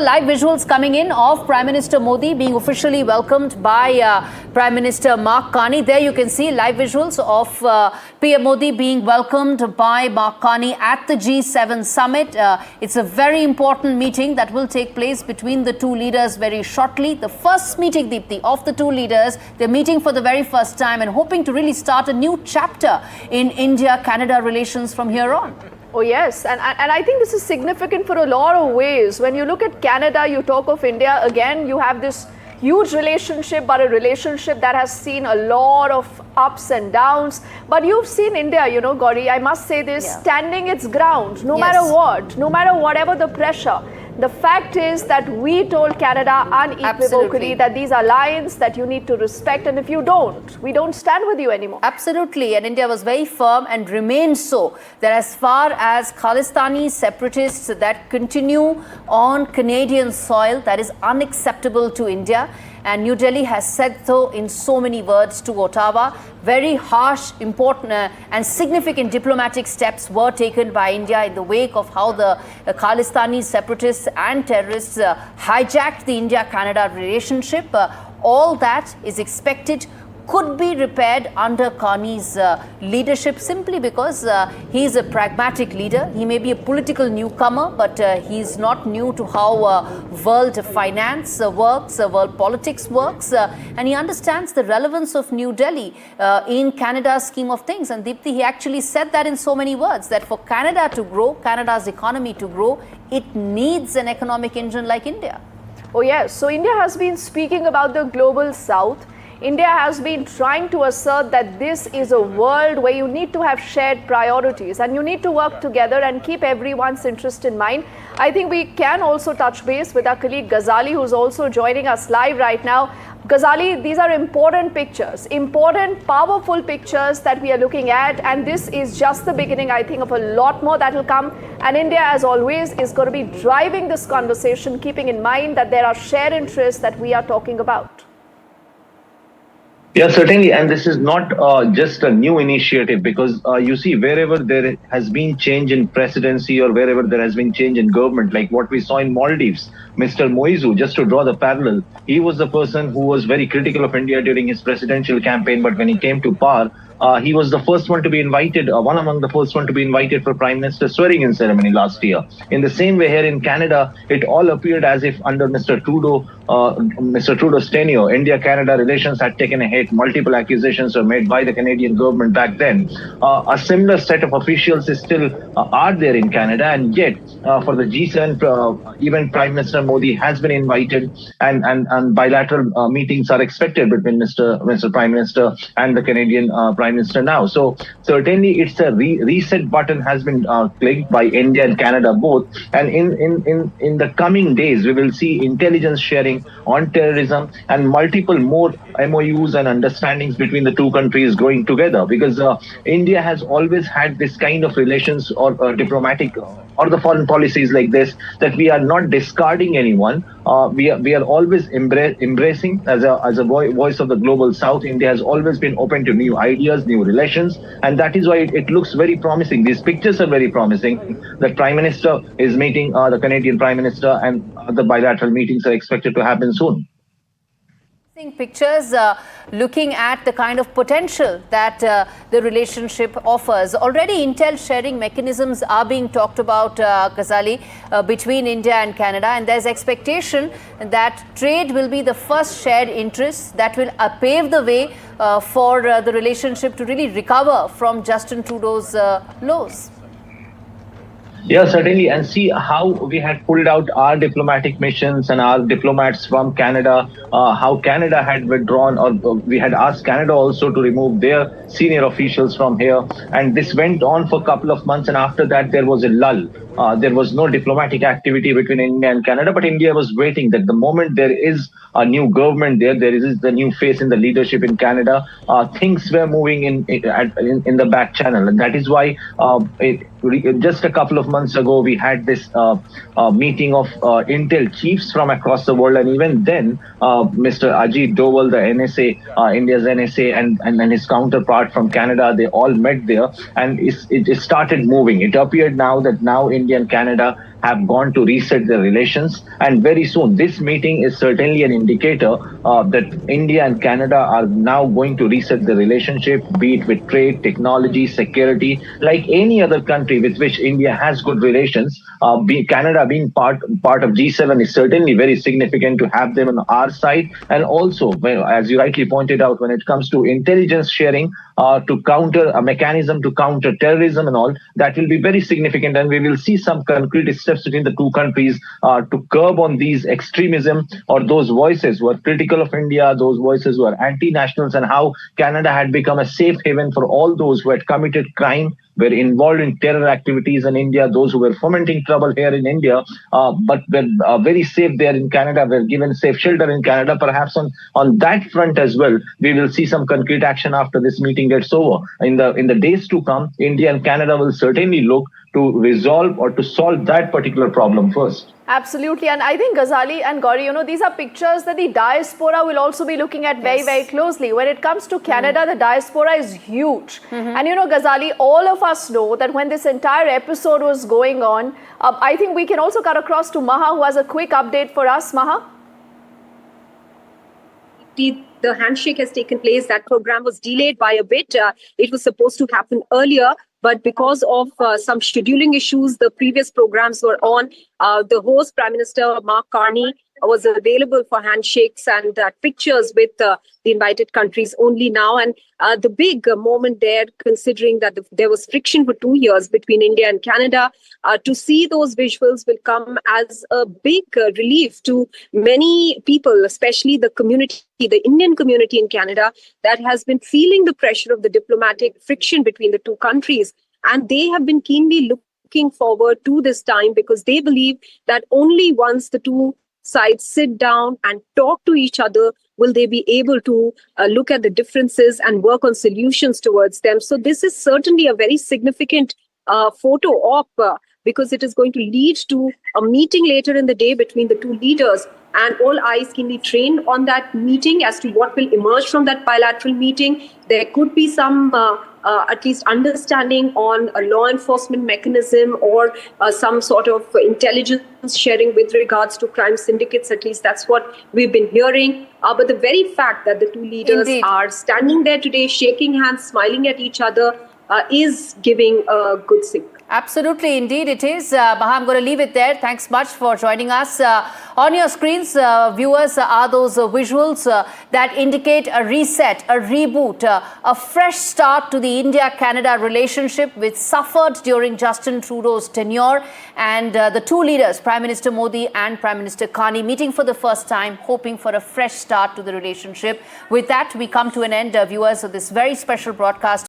Live visuals coming in of Prime Minister Modi being officially welcomed by Prime Minister Mark Carney. There you can see live visuals of PM Modi being welcomed by Mark Carney at the G7 summit. It's a very important meeting that will take place between the two leaders very shortly. The first meeting, Deepthi, of the two leaders. They're meeting for the very first time and hoping to really start a new chapter in India-Canada relations from here on. Oh yes, and I think this is significant for a lot of ways. When you look at Canada, you talk of India, again you have this huge relationship, but a relationship that has seen a lot of ups and downs. But you've seen India, you know, Gauri, I must say this, standing its ground, no matter what, no matter whatever the pressure. The fact is that we told Canada unequivocally that these are lines that you need to respect, and if you don't, we don't stand with you anymore. Absolutely, and India was very firm and remains so, that as far as Khalistani separatists that continue on Canadian soil, that is unacceptable to India. And New Delhi has said so in so many words to Ottawa. Very harsh, important and significant diplomatic steps were taken by India in the wake of how the Khalistani separatists and terrorists hijacked the India-Canada relationship. All that is expected could be repaired under Carney's leadership, simply because he's a pragmatic leader. He may be a political newcomer, but he's not new to how world finance works, world politics works, and he understands the relevance of New Delhi in Canada's scheme of things. And Deepthi, he actually said that in so many words, that for Canada to grow, Canada's economy to grow, it needs an economic engine like India. Oh yes, so India has been speaking about the global south. India has been trying to assert that this is a world where you need to have shared priorities and you need to work together and keep everyone's interest in mind. I think we can also touch base with our colleague Ghazali, who's also joining us live right now. Ghazali, these are important pictures, important, powerful pictures that we are looking at, and this is just the beginning, I think, of a lot more that will come. And India, as always, is going to be driving this conversation, keeping in mind that there are shared interests that we are talking about. Yeah, certainly. And this is not just a new initiative, because you see, wherever there has been change in presidency or wherever there has been change in government, like what we saw in Maldives, Mr. Moizu, just to draw the parallel, he was the person who was very critical of India during his presidential campaign. But when he came to power, he was the first one to be invited, one among the first one to be invited for Prime Minister's swearing-in ceremony last year. In the same way here in Canada, it all appeared as if under Mr. Trudeau's tenure, India-Canada relations had taken a hit. Multiple accusations were made by the Canadian government back then. A similar set of officials is still are there in Canada, and yet for the G7, even Prime Minister Modi has been invited, and bilateral meetings are expected between Mr. Prime Minister and the Canadian Prime Minister now. So certainly it's a reset button has been clicked by India and Canada both, and in the coming days we will see intelligence sharing on terrorism and multiple more MOUs and understandings between the two countries growing together, because India has always had this kind of relations or diplomatic or the foreign policies like this, that we are not discarding anyone. We are always embracing as a voice of the global south. India has always been open to new ideas, new relations, and that is why it looks very promising. These pictures are very promising. The Prime Minister is meeting the Canadian Prime Minister, and the bilateral meetings are expected to happen soon. Pictures looking at the kind of potential that the relationship offers. Already intel sharing mechanisms are being talked about, Ghazali, between India and Canada, and there's expectation that trade will be the first shared interest that will pave the way for the relationship to really recover from Justin Trudeau's lows. Yeah, certainly. And see how we had pulled out our diplomatic missions and our diplomats from Canada, how Canada had withdrawn, or we had asked Canada also to remove their senior officials from here. And this went on for a couple of months. And after that, there was a lull. There was no diplomatic activity between India and Canada, but India was waiting that the moment there is a new government there is the new face in the leadership in Canada, things were moving in the back channel. And that is why just a couple of months ago, we had this meeting of Intel chiefs from across the world. And even then, Mr. Ajit Doval, the NSA, India's NSA, and his counterpart from Canada, they all met there, and it started moving. It appeared now that India and Canada have gone to reset their relations. And very soon, this meeting is certainly an indicator that India and Canada are now going to reset the relationship, be it with trade, technology, security, like any other country with which India has good relations. Canada being part of G7 is certainly very significant to have them on our side. And also, as you rightly pointed out, when it comes to intelligence sharing, to counter a mechanism to counter terrorism and all, that will be very significant, and we will see some concrete steps between the two countries to curb on these extremism or those voices who are critical of India, those voices who are anti-nationals, and how Canada had become a safe haven for all those who had committed crime, were involved in terror activities in India, those who were fomenting trouble here in India, but were very safe there in Canada, were given safe shelter in Canada. Perhaps on that front as well, we will see some concrete action after this meeting gets over. In the days to come, India and Canada will certainly look to resolve or to solve that particular problem first. Absolutely. And I think Ghazali and Gauri, these are pictures that the diaspora will also be looking at very, very closely. When it comes to Canada, the diaspora is huge. And Ghazali, all of us know that when this entire episode was going on, I think we can also cut across to Maha, who has a quick update for us. Maha? The handshake has taken place. That program was delayed by a bit. It was supposed to happen earlier, but because of some scheduling issues, the previous programs were on. The host, Prime Minister Mark Carney, was available for handshakes and pictures with the invited countries only now. And the big moment there, considering that there was friction for 2 years between India and Canada, to see those visuals will come as a big relief to many people, especially the community, the Indian community in Canada, that has been feeling the pressure of the diplomatic friction between the two countries. And they have been keenly looking forward to this time, because they believe that only once the two sides sit down and talk to each other will they be able to look at the differences and work on solutions towards them. So this is certainly a very significant photo op, because it is going to lead to a meeting later in the day between the two leaders, and all eyes keenly trained on that meeting as to what will emerge from that bilateral meeting. There could be some at least understanding on a law enforcement mechanism, or some sort of intelligence sharing with regards to crime syndicates. At least that's what we've been hearing. But the very fact that the two leaders are standing there today, shaking hands, smiling at each other, is giving a good signal. Absolutely, indeed it is. Maha, I'm going to leave it there. Thanks much for joining us. On your screens, viewers, are those visuals that indicate a reset, a reboot, a fresh start to the India-Canada relationship, which suffered during Justin Trudeau's tenure, and the two leaders, Prime Minister Modi and Prime Minister Carney, meeting for the first time, hoping for a fresh start to the relationship. With that, we come to an end, viewers, of this very special broadcast.